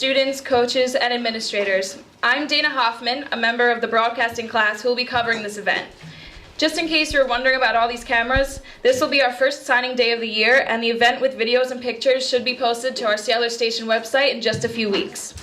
students, coaches, and administrators. I'm Dana Hoffman, a member of the broadcasting class who will be covering this event. Just in case you're wondering about all these cameras, this will be our first signing day of the year, and the event with videos and pictures should be posted to our Sailor Station website in just a few weeks.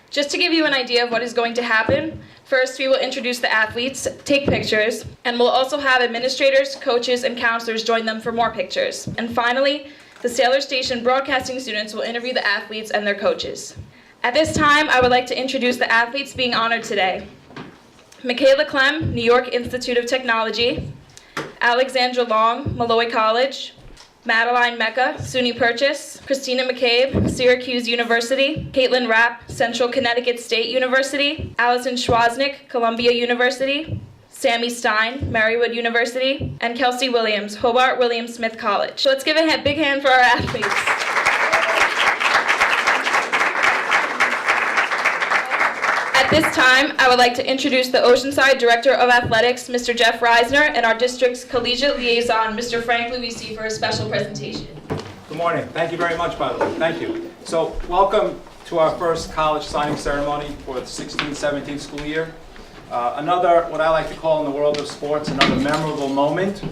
Just to give you an idea of what is going to happen, first we will introduce the athletes, take pictures, and we'll also have administrators, coaches, and counselors join them for more pictures. And finally, the Sailor Station broadcasting students will interview the athletes and their coaches. At this time, I would like to introduce the athletes being honored today. Mikayla Clem, New York Institute of Technology. Alexandra Long, Malloy College. Madeline Mecca, SUNY Purchase. Christina McCabe, Syracuse University. Kaitlyn Rapp, Central Connecticut State University. Allison Schwasnick, Columbia University. Sammy Stein, Marywood University. And Kelsey Williams, Hobart William Smith College. So let's give a big hand for our athletes. At this time, I would like to introduce the Oceanside Director of Athletics, Mr. Jeff Reisner, and our district's collegiate liaison, Mr. Frank Luisi, for a special presentation. Good morning. Thank you very much, by the way. Thank you. So, welcome to our first college signing ceremony for the 16-17 school year. Another, what I like to call in the world of sports, another memorable moment.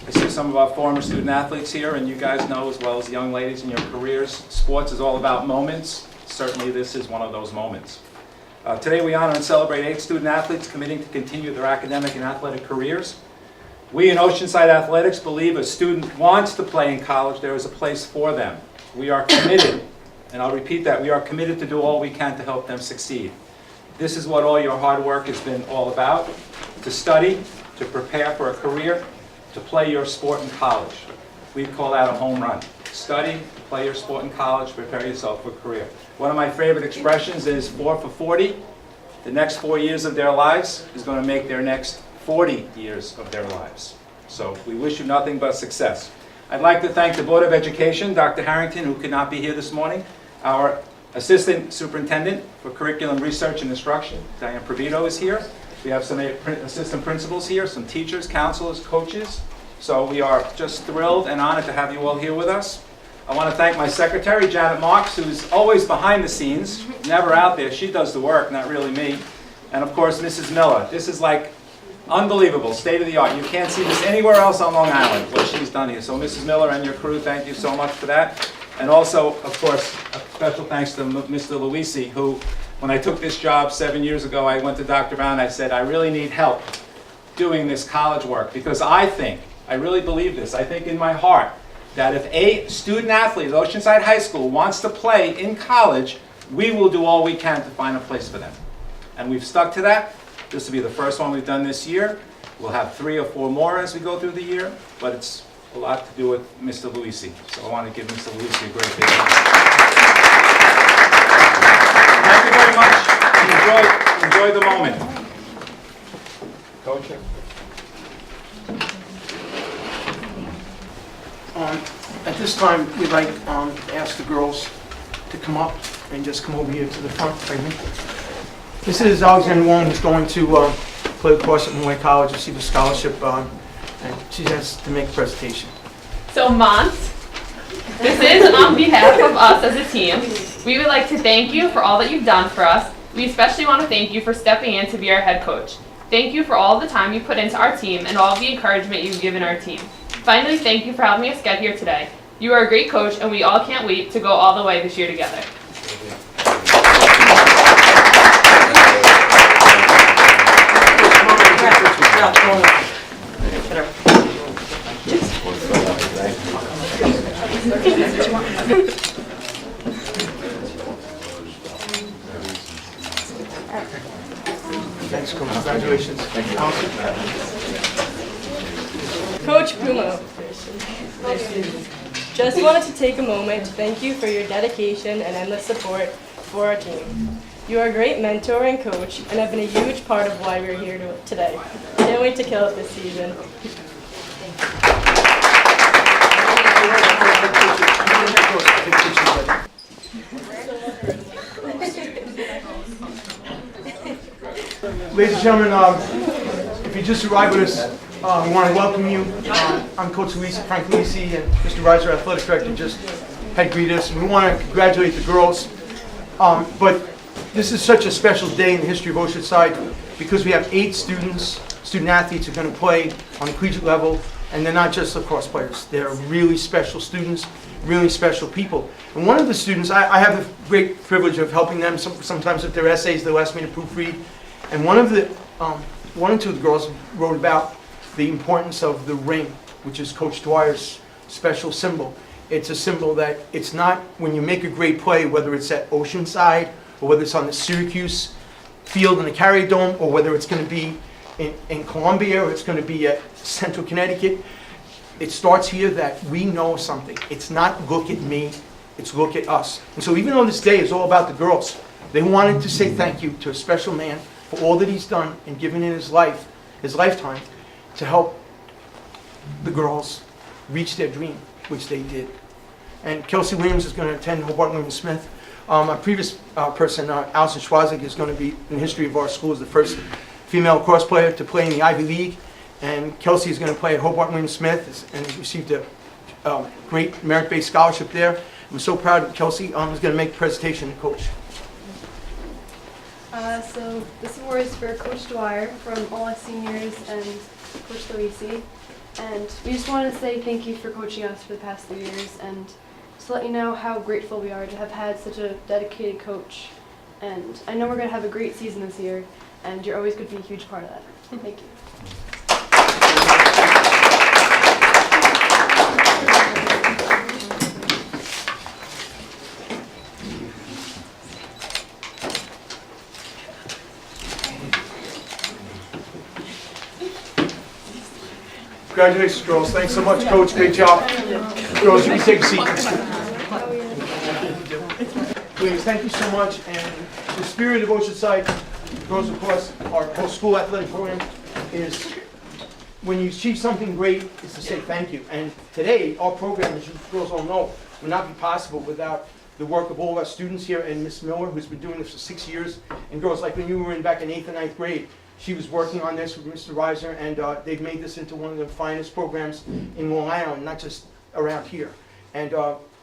I see some of our former student athletes here, and you guys know, as well as the young ladies in your careers, sports is all about moments. Certainly, this is one of those moments. Today we honor and celebrate 8 student athletes committing to continue their academic and athletic careers. We in Oceanside Athletics believe a student wants to play in college, there is a place for them. We are committed, and I'll repeat that, we are committed to do all we can to help them succeed. This is what all your hard work has been all about, to study, to prepare for a career, to play your sport in college. We call that a home run. Study, play your sport in college, prepare yourself for a career. One of my favorite expressions is 4 for 40. The next 4 years of their lives is going to make their next 40 years of their lives. So we wish you nothing but success. I'd like to thank the Board of Education, Dr. Harrington, who could not be here this morning, our Assistant Superintendent for Curriculum Research and Instruction, Diane Provito, is here. We have some assistant principals here, some teachers, counselors, coaches. So we are just thrilled and honored to have you all here with us. I want to thank my secretary, Janet Marks, who's always behind the scenes, never out there. She does the work, not really me. And of course, Mrs. Miller. This is like unbelievable, state of the art. You can't see this anywhere else on Long Island, what she's done here. So Mrs. Miller and your crew, thank you so much for that. And also, of course, a special thanks to Mr. Luisi, who, when I took this job 7 years ago, I went to Dr. Brown and I said, I really need help doing this college work, because I really believe this, I think in my heart, that if a student athlete at Oceanside High School wants to play in college, we will do all we can to find a place for them. And we've stuck to that. This will be the first one we've done this year. We'll have 3 or 4 more as we go through the year, but it's a lot to do with Mr. Luisi. So I want to give Mr. Luisi a great big hand. Thank you very much. Enjoy the moment. Coach. At this time, we'd like to ask the girls to come up and just come over here to the front. This is Alexandra Wong, who's going to play lacrosse at Malloy College, receive a scholarship, and she has to make a presentation. So, Mont, this is on behalf of us as a team. We would like to thank you for all that you've done for us. We especially want to thank you for stepping in to be our head coach. Thank you for all the time you put into our team and all of the encouragement you've given our team. Finally, thank you for having us get here today. You are a great coach, and we all can't wait to go all the way this year together. Thanks, Coach. Congratulations. Thank you. Coach Kumho, just wanted to take a moment to thank you for your dedication and endless support for our team. You are a great mentor and coach and have been a huge part of why we're here today. Can't wait to kill it this season. Ladies and gentlemen, if you just arrived with us, we want to welcome you. I'm Coach Frank Luisi, and Mr. Reiser, Athletic Director, just had greeted us. And we want to congratulate the girls But this is such a special day in the history of Oceanside because we have 8 student athletes who are going to play on the collegiate level, and they're not just lacrosse players. They're really special students, really special people. And one of the students, I have the great privilege of helping them sometimes with their essays. They'll ask me to proofread. And one or two of the girls wrote about the importance of the ring, which is Coach Dwyer's special symbol. It's a symbol that it's not when you make a great play, whether it's at Oceanside or whether it's on the Syracuse field in the Carrier Dome or whether it's going to be in Columbia or it's going to be at Central Connecticut. It starts here that we know something. It's not look at me, it's look at us. And so even though this day is all about the girls, they wanted to say thank you to a special man for all that he's done and given in his lifetime to help the girls reach their dream, which they did. And Kelsey Williams is going to attend Hobart Williams Smith. Our previous person, Allison Wastik, is going to be, in the history of our school, is the first female lacrosse player to play in the Ivy League. And Kelsey is going to play at Hobart Williams Smith and received a great merit-based scholarship there. I'm so proud of Kelsey. Is going to make the presentation to Coach. So this award is for Coach Dwyer from all us seniors and Coach Luisi. And we just wanted to say thank you for coaching us for the past 3 years and just let you know how grateful we are to have had such a dedicated coach. And I know we're going to have a great season this year, and you're always going to be a huge part of that. Thank you. Congratulations, girls. Thanks so much, Coach. Great job. Girls, you can take a seat. Please, thank you so much. And the spirit of Oceanside, girls, of course, our whole school athletic program is when you achieve something great, is to say thank you. And today, our program, as you girls all know, would not be possible without the work of all of our students here and Miss Miller, who's been doing this for 6 years. And girls, like when you were back in 8th and 9th grade, she was working on this with Mr. Reiser, and they've made this into one of the finest programs in Long Island, not just around here. And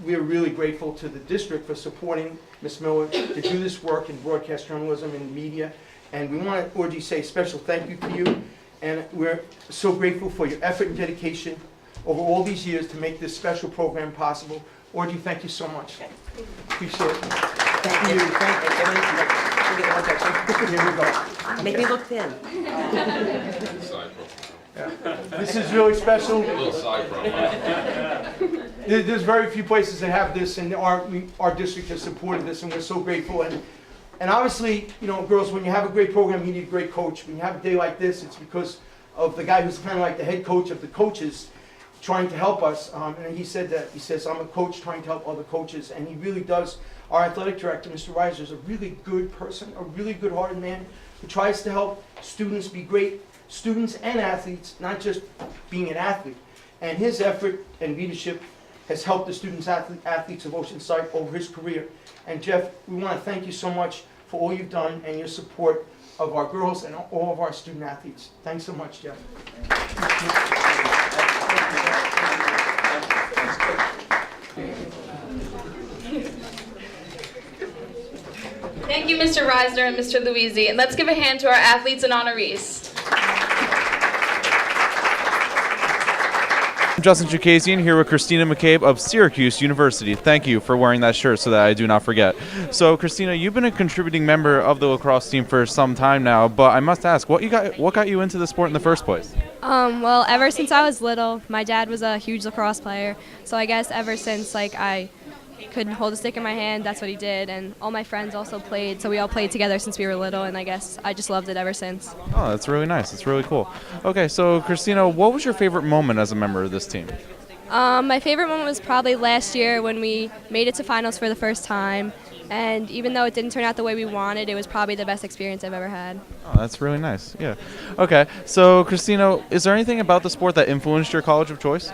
we are really grateful to the district for supporting Ms. Miller to do this work in broadcast journalism and media. And we want to, Audrey, say a special thank you to you. And we're so grateful for your effort and dedication over all these years to make this special program possible. Audrey, thank you so much. Appreciate it. Thank you. Here we go. Make me look thin. This is really special. Little side profile. There's very few places that have this, and our district has supported this, and we're so grateful. And obviously, you know, girls, when you have a great program, you need a great coach. When you have a day like this, it's because of the guy who's kind of like the head coach of the coaches trying to help us. And he said that, he says, I'm a coach trying to help other coaches, and he really does. Our athletic director, Mr. Reiser, is a really good person, a really good-hearted man who tries to help students be great students and athletes, not just being an athlete. And his effort and leadership has helped the students, athletes of Oceanside over his career. And Jeff, we want to thank you so much for all you've done and your support of our girls and all of our student athletes. Thanks so much, Jeff. Thank you, Mr. Reisner and Mr. Luisi. And let's give a hand to our athletes and honorees. I'm Justin Chukazian here with Christina McCabe of Syracuse University. Thank you for wearing that shirt so that I do not forget. So, Christina, you've been a contributing member of the lacrosse team for some time now, but I must ask, what got you into the sport in the first place? Well, ever since I was little, my dad was a huge lacrosse player, so I guess ever since I could hold a stick in my hand, that's what he did, and all my friends also played, so we all played together since we were little, and I guess I just loved it ever since. Oh, that's really nice. That's really cool. Okay, so Christina, what was your favorite moment as a member of this team? My favorite moment was probably last year when we made it to finals for the first time, and even though it didn't turn out the way we wanted, it was probably the best experience I've ever had. Oh, that's really nice. Yeah. Okay, so Christina, is there anything about the sport that influenced your college of choice?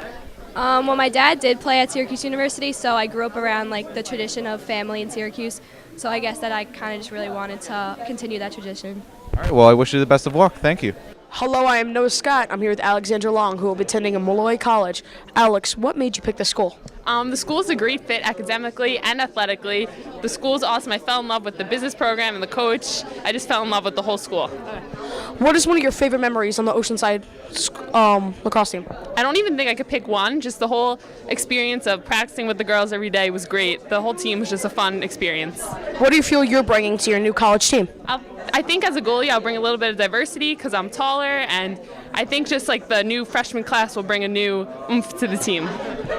Well, my dad did play at Syracuse University, so I grew up around the tradition of family in Syracuse. So I guess that I kind of just really wanted to continue that tradition. All right. Well, I wish you the best of luck. Thank you. Hello, I am Noah Scott. I'm here with Alexandra Long, who will be attending Molloy College. Alex, what made you pick the school? The school's a great fit academically and athletically. The school's awesome. I fell in love with the business program and the coach. I just fell in love with the whole school. What is one of your favorite memories on the Oceanside lacrosse team? I don't even think I could pick one. Just the whole experience of practicing with the girls every day was great. The whole team was just a fun experience. What do you feel you're bringing to your new college team? I think as a goalie, I'll bring a little bit of diversity because I'm taller, and I think just like the new freshman class will bring a new oomph to the team.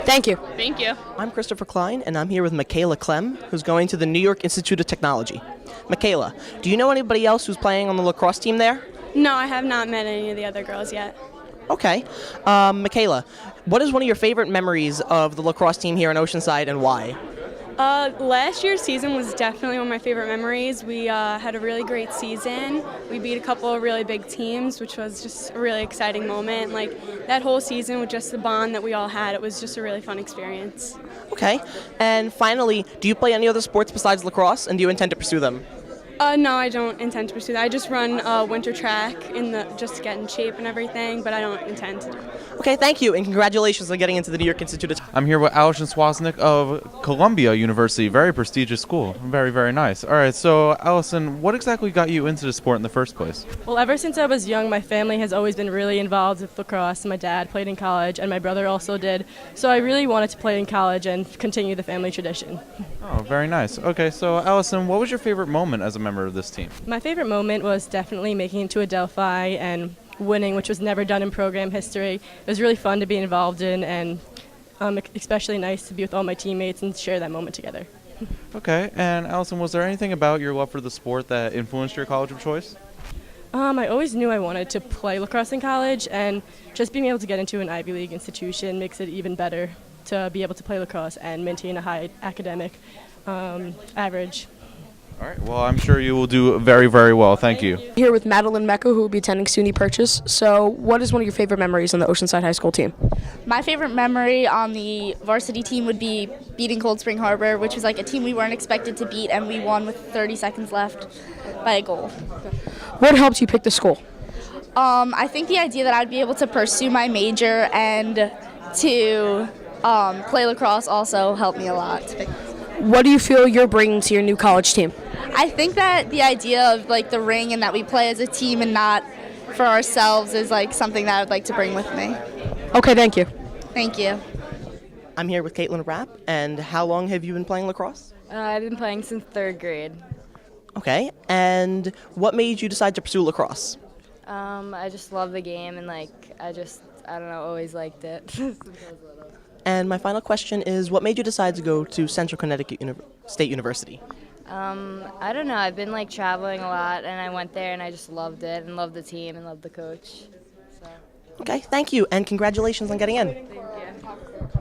Thank you. Thank you. I'm Christopher Klein, and I'm here with Mikayla Clem, who's going to the New York Institute of Technology. Mikayla, do you know anybody else who's playing on the lacrosse team there? No, I have not met any of the other girls yet. Okay. Mikayla, what is one of your favorite memories of the lacrosse team here in Oceanside, and why? Last year's season was definitely one of my favorite memories. We had a really great season. We beat a couple of really big teams, which was just a really exciting moment. Like that whole season with just the bond that we all had, it was just a really fun experience. Okay. And finally, do you play any other sports besides lacrosse, and do you intend to pursue them? No, I don't intend to pursue that. I just run winter track just to get in shape and everything, but I don't intend to. Okay, thank you, and congratulations on getting into the New York Institute of I'm here with Allison Schwasnick of Columbia University, very prestigious school. Very, very nice. All right, so Allison, what exactly got you into the sport in the first place? Well, ever since I was young, my family has always been really involved with lacrosse. My dad played in college, and my brother also did. So I really wanted to play in college and continue the family tradition. Oh, very nice. Okay, so Allison, what was your favorite moment as a member of this team? My favorite moment was definitely making it to Adelphi and winning, which was never done in program history. It was really fun to be involved in, and especially nice to be with all my teammates and share that moment together. Okay, and Allison, was there anything about your love for the sport that influenced your college of choice? I always knew I wanted to play lacrosse in college, and just being able to get into an Ivy League institution makes it even better to be able to play lacrosse and maintain a high academic average. All right, well, I'm sure you will do very, very well. Thank you. Here with Madeline Becker, who will be attending SUNY Purchase. So, what is one of your favorite memories on the Oceanside High School team? My favorite memory on the varsity team would be beating Cold Spring Harbor, which was like a team we weren't expected to beat, and we won with 30 seconds left by a goal. What helped you pick the school? I think the idea that I'd be able to pursue my major and to play lacrosse also helped me a lot. What do you feel you're bringing to your new college team? I think that the idea of like the ring and that we play as a team and not for ourselves is like something that I'd like to bring with me. Okay, thank you. Thank you. I'm here with Kaitlyn Rapp, and how long have you been playing lacrosse? I've been playing since 3rd grade. Okay, and what made you decide to pursue lacrosse? I just love the game, and I don't know, always liked it. And my final question is, what made you decide to go to Central Connecticut State University? I don't know, I've been traveling a lot, and I went there and I just loved it and loved the team and loved the coach. So. Okay, thank you, and congratulations on getting in. Thank you.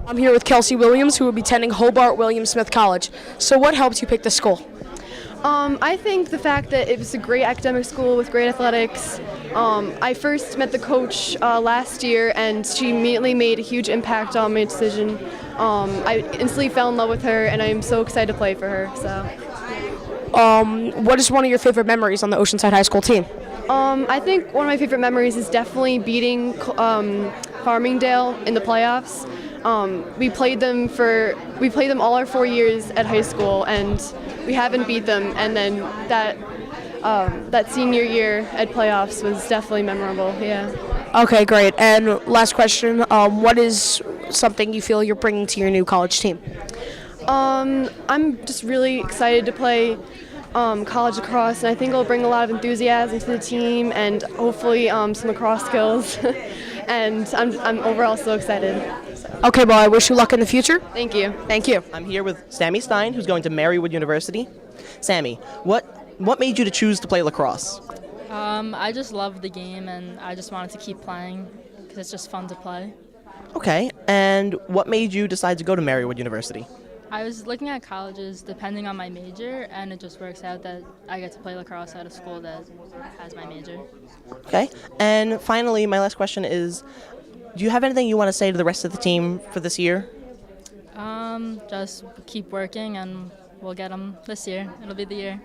I'm here with Kelsey Williams, who will be attending Hobart William Smith College. So, what helped you pick the school? I think the fact that it was a great academic school with great athletics. I first met the coach last year, and she immediately made a huge impact on my decision. I instantly fell in love with her, and I'm so excited to play for her. So. What is one of your favorite memories on the Oceanside High School team? I think one of my favorite memories is definitely beating Farmingdale in the playoffs. We played them all our 4 years at high school, and we haven't beat them. And then that senior year at playoffs was definitely memorable. Yeah. Okay, great. And last question: what is something you feel you're bringing to your new college team? I'm just really excited to play college lacrosse, and I think it'll bring a lot of enthusiasm to the team and hopefully some lacrosse skills. And I'm overall so excited. Okay, well, I wish you luck in the future. Thank you. Thank you. I'm here with Sammy Stein, who's going to Marywood University. Sammy, what made you to choose to play lacrosse? I just loved the game, and I just wanted to keep playing because it's just fun to play. Okay, and what made you decide to go to Marywood University? I was looking at colleges depending on my major, and it just works out that I get to play lacrosse at a school that has my major. Okay, and finally, my last question is, do you have anything you want to say to the rest of the team for this year? Just keep working, and we'll get them this year. It'll be the year.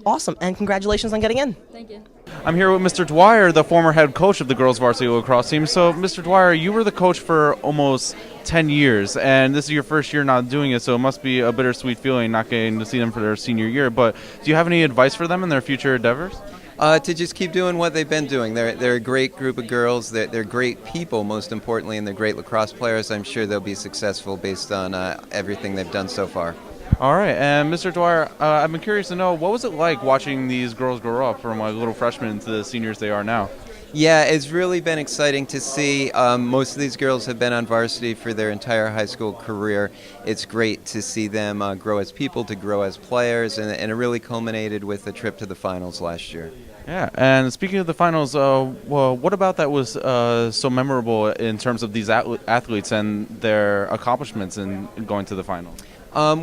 Awesome, and congratulations on getting in. Thank you. I'm here with Mr. Dwyer, the former head coach of the girls varsity lacrosse team. So, Mr. Dwyer, you were the coach for almost 10 years, and this is your first year not doing it, so it must be a bittersweet feeling not getting to see them for their senior year. But do you have any advice for them in their future endeavors? To just keep doing what they've been doing. They're a great group of girls. They're great people, most importantly, and they're great lacrosse players. I'm sure they'll be successful based on everything they've done so far. All right, and Mr. Dwyer, I've been curious to know, what was it like watching these girls grow up from like little freshmen to the seniors they are now? Yeah, it's really been exciting to see. Most of these girls have been on varsity for their entire high school career. It's great to see them grow as people, to grow as players, and it really culminated with a trip to the finals last year. Yeah, and speaking of the finals, well, what about that was so memorable in terms of these athletes and their accomplishments in going to the finals?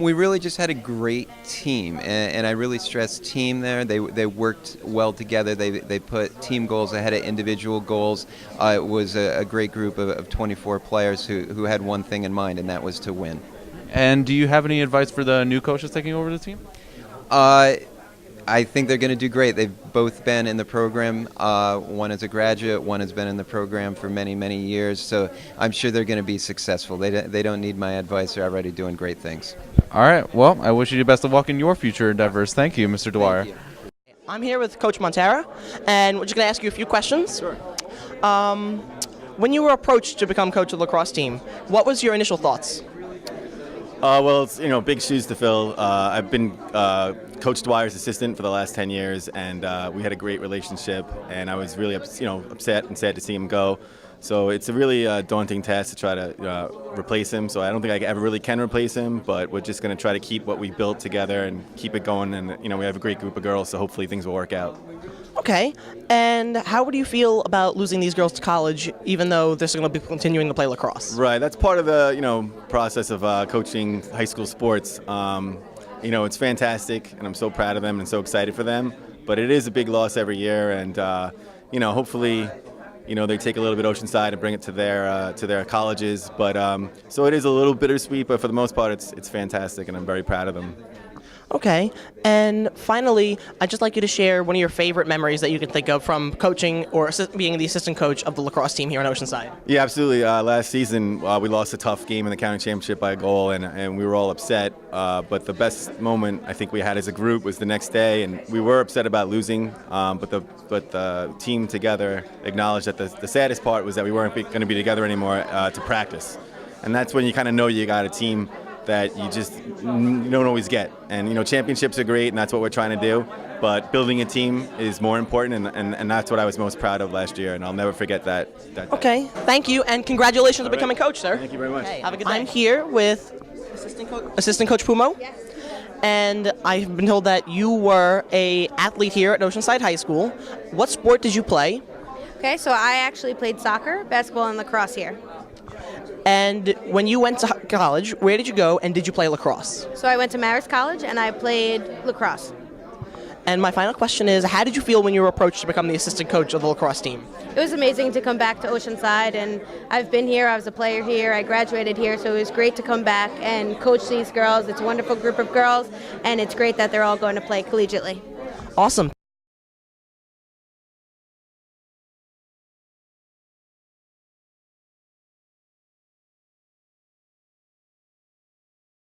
We really just had a great team, and I really stress team there. They worked well together. They put team goals ahead of individual goals. It was a great group of 24 players who had one thing in mind, and that was to win. And do you have any advice for the new coaches taking over the team? I think they're going to do great. They've both been in the program. One is a graduate, one has been in the program for many, many years. So I'm sure they're going to be successful. They don't need my advice. They're already doing great things. All right. Well, I wish you the best of luck in your future endeavors. Thank you, Mr. Dwyer. Thank you. I'm here with Coach Montara, and we're just going to ask you a few questions. Sure. When you were approached to become coach of the lacrosse team, what was your initial thoughts? Well, it's big shoes to fill. I've been Coach Dwyer's assistant for the last 10 years, and we had a great relationship. And I was really upset and sad to see him go. So it's a really daunting task to try to replace him. So I don't think I ever really can replace him. But we're just going to try to keep what we built together and keep it going. And we have a great group of girls, so hopefully things will work out. Okay, and how would you feel about losing these girls to college, even though they're still going to be continuing to play lacrosse? Right, that's part of the process of coaching high school sports. It's fantastic, and I'm so proud of them and so excited for them. But it is a big loss every year, and hopefully, they take a little bit Oceanside and bring it to their colleges. But so it is a little bittersweet, but for the most part, it's fantastic, and I'm very proud of them. Okay, and finally, I'd just like you to share one of your favorite memories that you can think of from coaching or being the assistant coach of the lacrosse team here in Oceanside. Yeah, absolutely. Last season, we lost a tough game in the county championship by a goal, and we were all upset. But the best moment I think we had as a group was the next day, and we were upset about losing. But the team together acknowledged that the saddest part was that we weren't going to be together anymore to practice, and that's when you kind of know you got a team that you just don't always get. And championships are great, and that's what we're trying to do, but building a team is more important, and that's what I was most proud of last year, and I'll never forget that. Okay, thank you, and congratulations on becoming coach, sir. Thank you very much. Hey, have a good day. I'm here with Assistant Coach Kumho, and I've been told that you were a athlete here at Oceanside High School. What sport did you play? Okay, so I actually played soccer, basketball, and lacrosse here. And when you went to college, where did you go, and did you play lacrosse? So I went to Marist College, and I played lacrosse. And my final question is, how did you feel when you were approached to become the assistant coach of the lacrosse team? It was amazing to come back to Oceanside, and I've been here, I was a player here, I graduated here, so it was great to come back and coach these girls. It's a wonderful group of girls, and it's great that they're all going to play collegiately. Awesome.